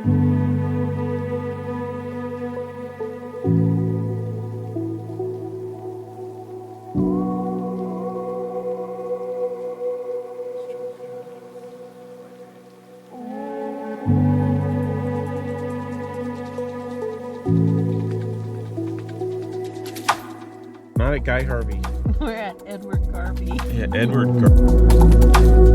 Not at Guy Harvey. We're at Edward Garvey. Yeah, Edward Garvey.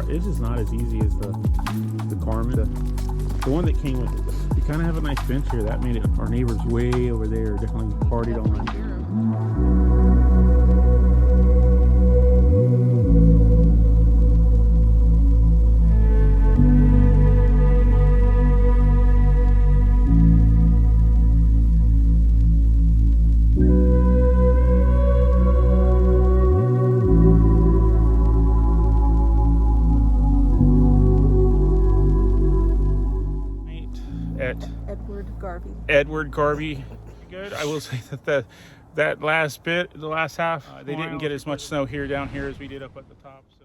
This is not as easy as the Carmen. The one that came with it. We kind of have a nice bench here. That made it. Our neighbors way over there definitely partied all night. At Edward Garvey. Good. I will say that that last bit, the last half, they didn't get as much snow down here as we did up at the tops.